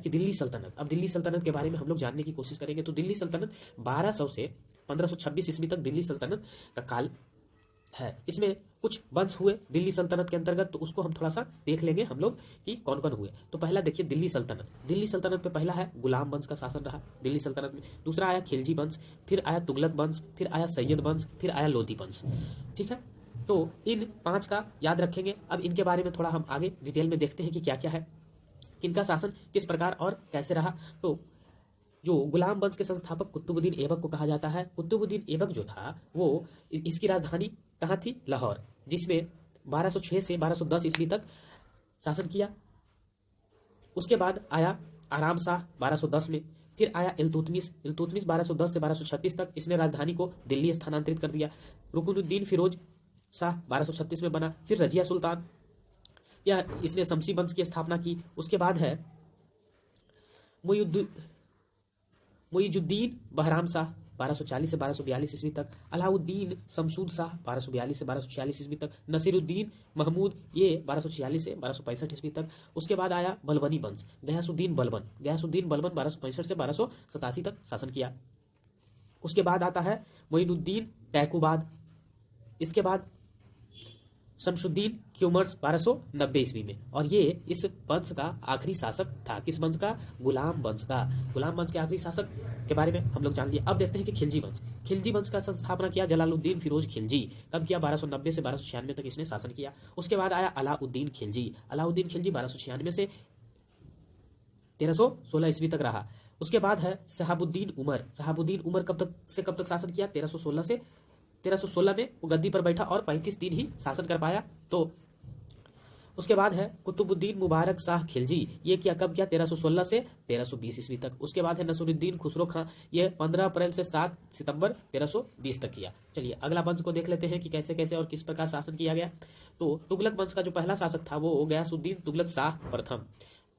कि दिल्ली सल्तनत। अब दिल्ली सल्तनत के बारे में हम लोग जानने की कोशिश करेंगे। तो दिल्ली सल्तनत 1200 से 1526 ईस्वी तक दिल्ली सल्तनत का काल है। इसमें कुछ वंश हुए दिल्ली सल्तनत के अंतर्गत, तो उसको हम थोड़ा सा देख लेंगे हम लोग कि कौन कौन हुए। तो पहला देखिए दिल्ली सल्तनत। दिल्ली सल्तनत पे पहला है गुलाम वंश का शासन रहा दिल्ली सल्तनत में। दूसरा आया खिलजी वंश, फिर आया तुगलक वंश, फिर आया सैयद वंश, फिर आया लोधी वंश। ठीक है, तो इन 5 का याद रखेंगे। अब इनके बारे में थोड़ा हम आगे डिटेल में देखते हैं कि क्या क्या है, किनका शासन किस प्रकार और कैसे रहा। तो जो गुलाम वंश के संस्थापक कुतुबुद्दीन ऐबक को कहा जाता है। कुतुबुद्दीन ऐबक जो था वो इसकी राजधानी कहाँ थी? लाहौर, जिसमें 1206 से 1210 ईस्वी तक शासन किया। उसके बाद आया आराम शाह 1210 में, फिर आया इल्तुतमिश 1210 से 1236 तक, इसने राजधानी को दिल्ली स्थानांतरित कर दिया। रुकनुद्दीन फिरोज शाह 1236 में बना। फिर रजिया सुल्तान, यह इसने शमसी वंश की स्थापना की। उसके बाद है मुइजुद्दीन बहराम शाह 1240 से 1242 ईस्वी तक। अलाउद्दीन शमशूद शाह 1242 से 1246 ईस्वी तक। नसीरुद्दीन महमूद, ये 1246 से 1265 ईस्वी तक। उसके बाद आया बलबनी वंश, गयासुद्दीन बलबन 1265 से 1287 तक शासन किया। उसके बाद आता है मोइनुद्दीन टैकुबाद। इसके बाद शमशुद्दीन क्यूमर्स 1290 ईस्वी में, और ये इस वंश का आखिरी शासक था। किस वंश का? गुलाम वंश का। गुलाम वंश के आखिरी शासक के बारे में हम लोग जान लिए। अब देखते हैं कि खिलजी वंश। खिलजी वंश का संस्थापना किया जलालुद्दीन फिरोज खिलजी। कब किया? 1290 से 1296 तक इसने शासन किया। उसके बाद आया अलाउद्दीन खिलजी। अलाउद्दीन खिलजी 1296 से 1316 ईस्वी तक रहा। उसके बाद है शहाबुद्दीन उमर। शहाबुद्दीन उमर कब तक से कब तक शासन किया? 1316 से 1316 में वो गद्दी पर बैठा और 35 दिन ही शासन कर पाया। तो उसके बाद है कुतुबुद्दीन मुबारक शाह खिलजी। ये क्या कब किया? 1316 से 1320 ईस्वी तक। उसके बाद है नसरुद्दीन खुसरो खां, ये 15 अप्रैल से 7 सितंबर 1320 तक किया। चलिए अगला वंश को देख लेते हैं कि कैसे कैसे और किस प्रकार शासन किया गया। तो तुगलक वंश का जो पहला शासक था वो गयासुद्दीन तुगलक शाह प्रथम।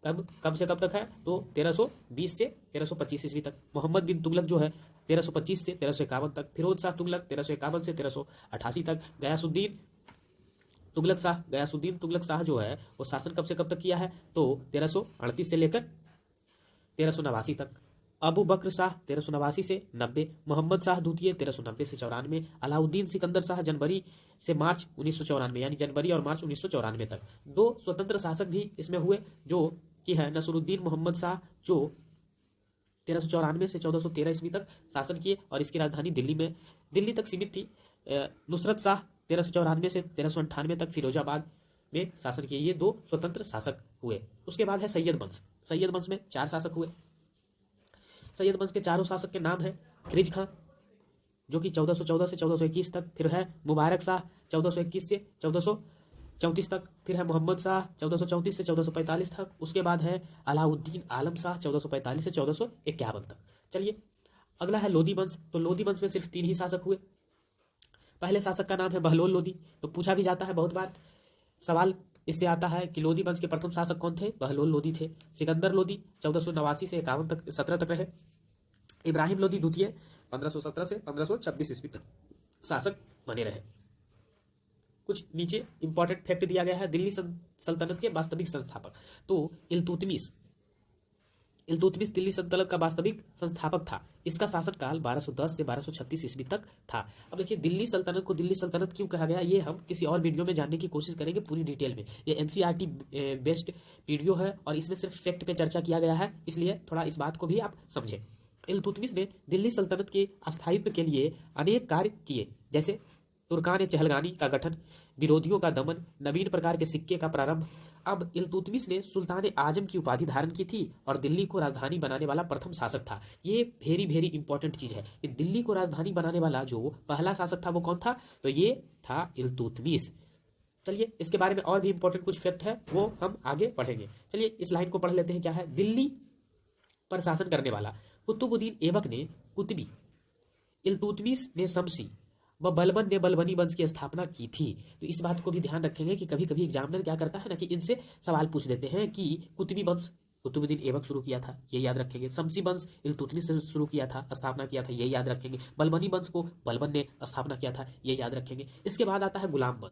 कब से कब तक है? तो 1320 से 1325 ईस्वी तक। मोहम्मद बिन तुगलक जो है 1325 से 1351 तक। फिरोज शाह तुगलक 1351 से 1388 तक। गयासुद्दीन तुगलक शाह जो है वो शासन कब से कब तक किया है? तो 1338 से लेकर 1389 तक। अबू बकर शाह 1389 से 90। मोहम्मद शाह द्वितीय 1390 से 94। अलाउद्दीन सिकंदर शाह जनवरी से मार्च 1994, यानी जनवरी और मार्च 1994 तक। 2 स्वतंत्र शासक भी इसमें हुए जो कि है नसरुद्दीन मोहम्मद शाह, जो 1394 से 1413 ईस्वी तक शासन किए और इसकी राजधानी दिल्ली तक सीमित थी। नुसरत शाह 1394 से 1398 तक फिरोजाबाद में शासन किए। ये 2 स्वतंत्र शासक हुए। उसके बाद है सैयद वंश। सैयद वंश में 4 शासक हुए। सैयद वंश के चारों शासक के नाम है खिरिज खां, जो कि 1414 से 1421 तक। फिर है मुबारक शाह 1421 से 1434 तक। फिर है मोहम्मद शाह 1434 से 1445 तक। उसके बाद है अलाउद्दीन आलम शाह 1445 से 1451 तक। चलिए अगला है लोधी वंश। तो लोधी वंश में सिर्फ 3 ही शासक हुए। पहले शासक का नाम है बहलोल लोधी। तो पूछा भी जाता है बहुत बार, सवाल इससे आता है कि लोधी वंश के प्रथम शासक कौन थे? बहलोल लोधी थे। सिकंदर लोधी 1489 से 51 तक 17 तक रहे। इब्राहिम लोधी द्वितीय 1517 से 1526 ईस्वी तक शासक बने रहे। कुछ नीचे इंपॉर्टेंट फैक्ट दिया गया है दिल्ली सल्तनत के वास्तविक संस्थापक। तो इल्तुतमिश दिल्ली सल्तनत का वास्तविक संस्थापक था। इसका शासनकाल 1210 से 1236 ईस्वी तक था। अब देखिए दिल्ली सल्तनत को दिल्ली सल्तनत क्यों कहा गया, ये हम किसी और वीडियो में जानने की कोशिश करेंगे पूरी डिटेल में। ये एनसीईआरटी बेस्ड वीडियो है और इसमें सिर्फ फैक्ट पे चर्चा किया गया है, इसलिए थोड़ा इस बात को भी आप समझें। इल्तुतमिश ने दिल्ली सल्तनत के अस्थायित्व के लिए अनेक कार्य किए, जैसे तुर्कान चहलगानी का गठन, विरोधियों का दमन, नवीन प्रकार के सिक्के का प्रारंभ। अब इल्तुतमिश ने सुल्तान आजम की उपाधि धारण की थी और दिल्ली को राजधानी बनाने वाला प्रथम शासक था। ये वेरी इंपॉर्टेंट चीज है कि दिल्ली को राजधानी बनाने वाला जो पहला शासक था वो कौन था? तो ये था इल्तुतमिश। चलिए इसके बारे में और भी इंपॉर्टेंट कुछ फैक्ट है वो हम आगे पढ़ेंगे। चलिए इस लाइन को पढ़ लेते हैं। क्या है? दिल्ली पर शासन करने वाला कुतुबुद्दीन ऐबक ने कुतबी, इल्तुतमिश ने शमसी व बलबन ने बलबनी वंश की स्थापना की थी। तो इस बात को भी ध्यान रखेंगे कि कभी कभी एग्जामिनर क्या करता है ना कि इनसे सवाल पूछ देते हैं कि कुतबी वंश कुतुबुद्दीन ऐबक शुरू किया था, ये याद रखेंगे। शमसी वंश इल्तुतमिश से शुरू किया था, स्थापना किया था, ये याद रखेंगे। बलबनी वंश को बलबन ने स्थापना किया था, ये याद रखेंगे। इसके बाद आता है गुलाम वंश।